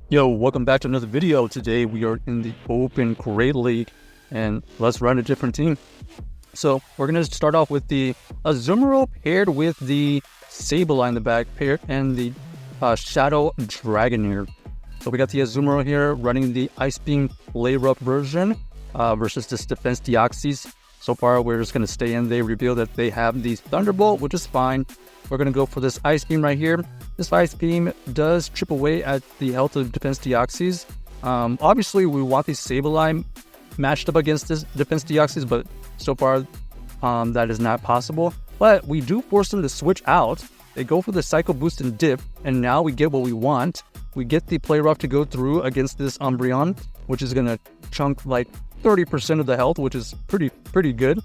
Yo, welcome back to another video. Today we are in the Open Great League and let's run a different team. So we're going to start off with the Azumarill paired with the Sableye in the back pair and the Shadow Dragonair. So we got the Azumarill here running the Ice Beam Layup version versus this Defense Deoxys. So far we're just going to stay in. They reveal that they have the Thunderbolt, which is fine. We're going to go for this Ice Beam right here. This Ice Beam does chip away at the health of Defense Deoxys. Obviously, we want the Sableye matched up against this Defense Deoxys, but so far that is not possible. But we do force them to switch out. They go for the Psycho Boost and Dip, and now we get what we want. We get the Play Rough to go through against this Umbreon, which is going to chunk like 30% of the health, which is pretty good.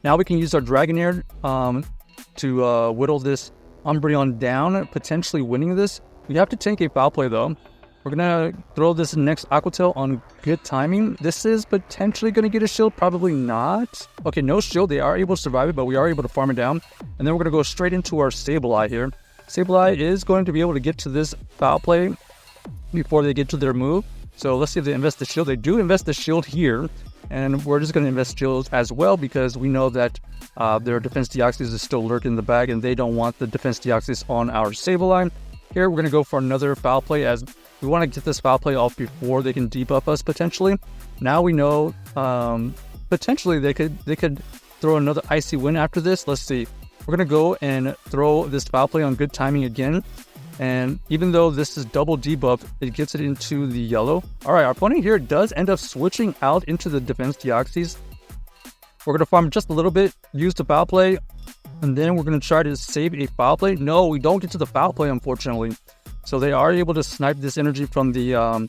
Now we can use our Dragonair to whittle this Umbreon down, potentially winning this. We have to tank a foul play though. We're gonna throw this next Aqua Tail on good timing. This is potentially gonna get a shield, probably not. Okay, no shield. They are able to survive it, but we are able to farm it down. And then we're gonna go straight into our Sableye here. Sableye is going to be able to get to this foul play before they get to their move. So let's see if they invest the shield. They do invest the shield here. And we're just going to invest shields as well because we know that their Defense Deoxys is still lurking in the bag and they don't want the Defense Deoxys on our Sableye. Here we're going to go for another foul play as we want to get this foul play off before they can debuff us potentially. Now we know potentially they could throw another Icy Wind after this. Let's see. We're going to go and throw this foul play on good timing again. And even though this is double debuff, it gets it into the yellow. All right, our opponent here does end up switching out into the Defense Deoxys. We're going to farm just a little bit, use the foul play, and then we're going to try to save a foul play. No, we don't get to the foul play, unfortunately. So they are able to snipe this energy from the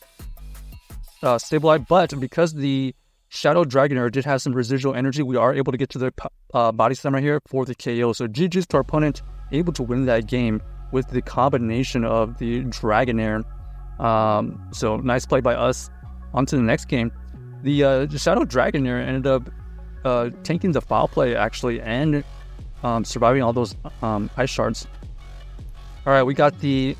Sableye, but because the Shadow Dragonair did have some residual energy, we are able to get to the body slam right here for the KO. So GG's to our opponent, able to win that game with the combination of the Dragonair. So nice play by us. On to the next game. The Shadow Dragonair ended up tanking the foul play actually and surviving all those ice shards. All right, we got the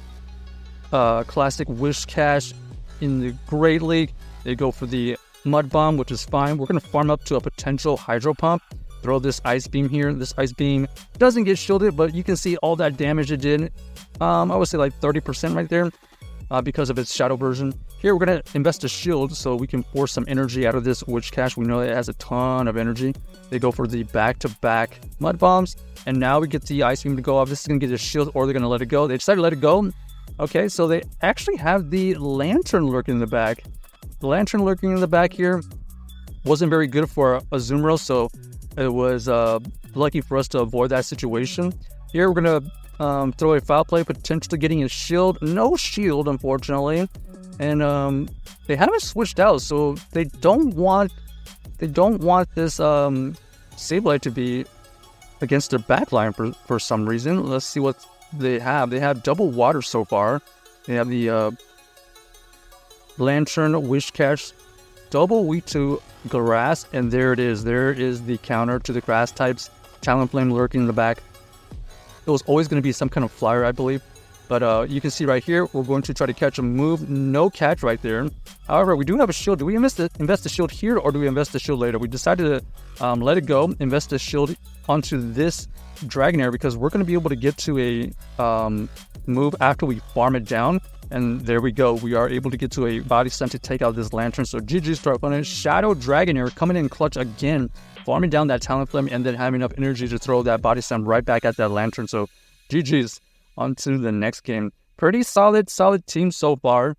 classic Wish Cash in the Great League. They go for the Mud Bomb, which is fine. We're going to farm up to a potential Hydro Pump. Throw this Ice Beam here. This Ice Beam doesn't get shielded, but you can see all that damage it did. I would say like 30% right there because of its shadow version. Here we're going to invest a shield so we can force some energy out of this Witch Cache. We know it has a ton of energy. They go for the back-to-back Mud Bombs, and now we get the Ice Beam to go off. This is going to get a shield, or they're going to let it go. They decided to let it go. Okay, so they actually have the Lantern lurking in the back. The Lantern lurking in the back here wasn't very good for Azumarill, so it was lucky for us to avoid that situation. Here we're going to throw a foul play, potentially getting a shield. No shield, unfortunately. And they haven't switched out, so they don't want this Sableye to be against their backline for some reason. Let's see what they have. They have double water so far. They have the Lantern, Wish Cache, double weak to grass, and there it is. There is the counter to the grass types. Talonflame lurking in the back. It was always going to be some kind of flyer, I believe. But you can see right here, we're going to try to catch a move. No catch right there. However, we do have a shield. Do we invest the shield here, or do we invest the shield later? We decided to let it go, invest the shield onto this Dragonair because we're going to be able to get to a move after we farm it down. And there we go. We are able to get to a body slam to take out this Lantern. So GG's to our opponent. Shadow Dragonair coming in clutch again, farming down that Talonflame and then having enough energy to throw that body slam right back at that Lantern. So GG's. On to the next game. Pretty solid team so far.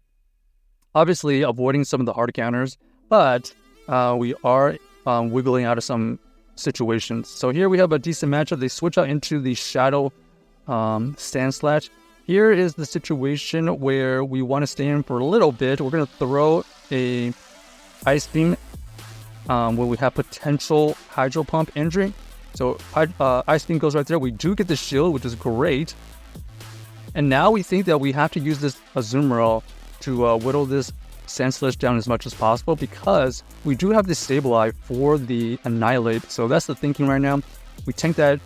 Obviously avoiding some of the hard counters, but we are wiggling out of some situations. So here we have a decent matchup. They switch out into the Shadow Sandslash. Here is the situation where we want to stay in for a little bit. We're going to throw a Ice Beam where we have potential Hydro Pump injury. So Ice Beam goes right there. We do get the shield, which is great. And now we think that we have to use this Azumarill to whittle this Sandslash down as much as possible because we do have this Sableye for the Annihilate. So that's the thinking right now. We tank that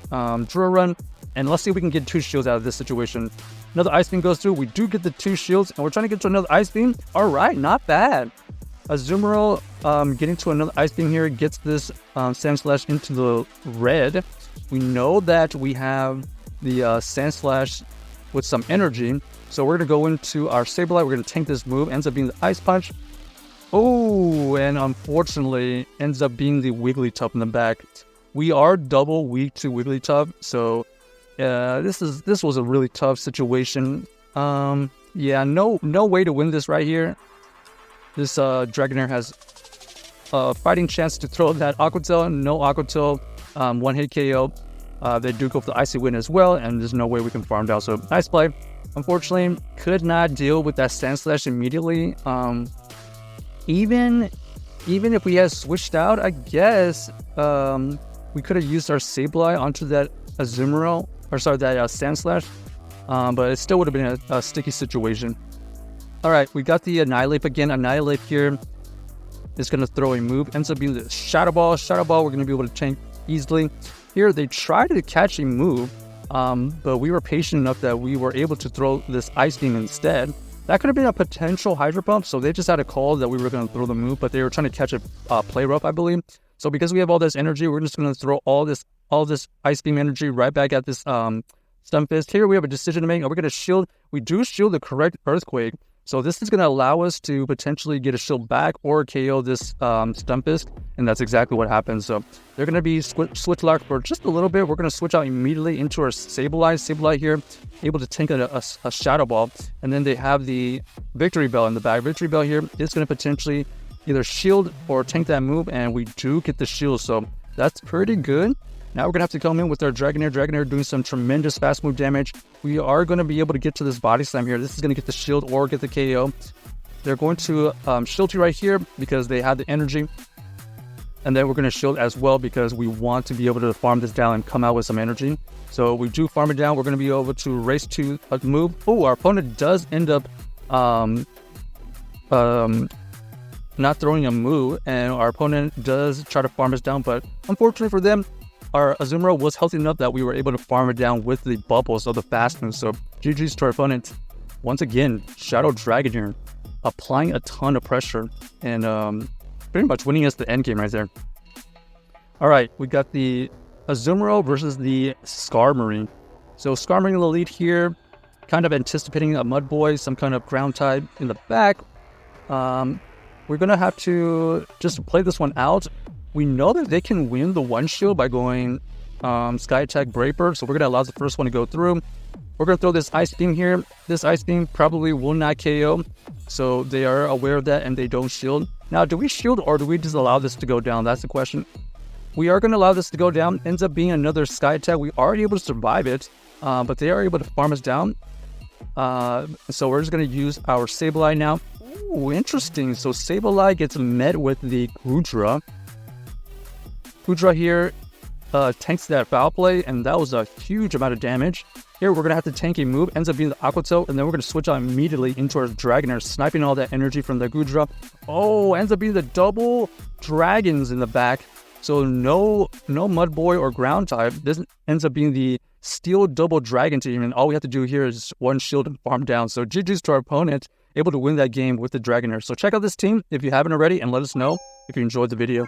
Drill Run, and let's see if we can get 2 shields out of this situation. Another Ice Beam goes through. We do get the 2 shields, and we're trying to get to another Ice Beam. All right, not bad. Azumarill getting to another Ice Beam here gets this Sandslash into the red. We know that we have the Sandslash with some energy. So we're going to go into our Sableye. We're going to tank this move. Ends up being the Ice Punch. Oh, and unfortunately ends up being the Wigglytuff in the back. We are double weak to Wigglytuff, so this was a really tough situation. Yeah, no way to win this right here. This Dragonair has a fighting chance to throw that Aqua Tail. No Aqua Tail, 1-hit KO. They do go for the Icy Wind as well, and there's no way we can farm down. So nice play. Unfortunately, could not deal with that Sandslash immediately. Even if we had switched out, I guess we could have used our Sableye onto that Azumarill, or sorry, that Sandslash. But it still would have been a sticky situation. All right, we got the Annihilate again. Annihilate here is going to throw a move. Ends up being the Shadow Ball. Shadow Ball, we're going to be able to tank easily. Here, they tried to catch a move, but we were patient enough that we were able to throw this Ice Beam instead. That could have been a potential Hydro Pump, so they just had a call that we were going to throw the move, but they were trying to catch a Play Rough, I believe. So because we have all this energy, we're just going to throw all this Ice Beam energy right back at this Stunfisk. Here we have a decision to make. Are we going to shield? We do shield the correct Earthquake. So this is going to allow us to potentially get a shield back or KO this Stunfisk, and that's exactly what happens. So they're going to be switch locked for just a little bit. We're going to switch out immediately into our Sableye. Sableye here, able to tank a Shadow Ball, and then they have the Victory Bell in the back. Victory Bell here is going to potentially either shield or tank that move, and we do get the shield, so that's pretty good. Now we're going to have to come in with our Dragonair. Dragonair doing some tremendous fast move damage. We are going to be able to get to this Body Slam here. This is going to get the shield or get the KO. They're going to shield you right here because they have the energy. And then we're going to shield as well because we want to be able to farm this down and come out with some energy. So we do farm it down. We're going to be able to race to a move. Oh, our opponent does end up not throwing a move, and our opponent does try to farm us down, but unfortunately for them, our Azumarill was healthy enough that we were able to farm it down with the bubbles of the fast move. So GG's to our opponent. Once again, Shadow Dragonair applying a ton of pressure and pretty much winning us the end game right there. All right, we got the Azumarill versus the Skarmory. So Skarmory in the lead here, kind of anticipating a Mud Boy, some kind of ground type in the back. We're going to have to just play this one out. We know that they can win the one shield by going Sky Attack Brave Bird, so we're going to allow the first one to go through. We're going to throw this Ice Beam here. This Ice Beam probably will not KO, so they are aware of that and they don't shield. Now, do we shield or do we just allow this to go down? That's the question. We are going to allow this to go down. Ends up being another Sky Attack. We are able to survive it, but they are able to farm us down. So we're just going to use our Sableye now. Ooh, interesting. So Sableye gets met with the Goodra. Goodra here tanks that Foul Play, and that was a huge amount of damage. Here we're going to have to tank a move, ends up being the Aqua Tail, and then we're going to switch out immediately into our Dragonair, sniping all that energy from the Goodra. Oh, ends up being the double Dragons in the back. So no Mud Boy or Ground type. This ends up being the Steel Double Dragon team, and all we have to do here is one shield and farm down. So GG's to our opponent, able to win that game with the Dragonair. So check out this team if you haven't already, and let us know if you enjoyed the video.